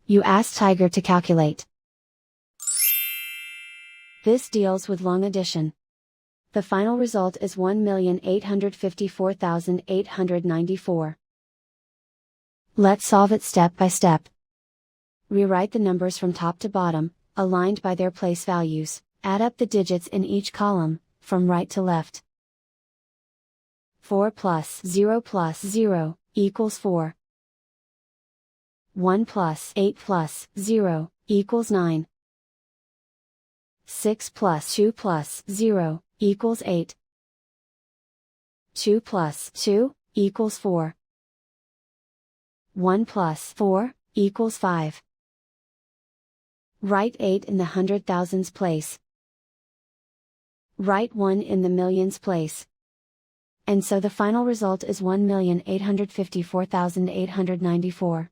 You ask Tiger to calculate. This deals with long addition. The final result is 1,854,894. Let's solve it step by step. Rewrite the numbers from top to bottom, aligned by their place values. Add up the digits in each column, from right to left. 4 plus 0 equals 4. 1 plus 8 plus 0 equals 9. 6 plus 2 plus 0 equals 8. 2 plus 2 equals 4. 1 plus 4 equals 5. Write 8 in the hundred thousands place. Write 1 in the millions place. And so the final result is 1,854,894.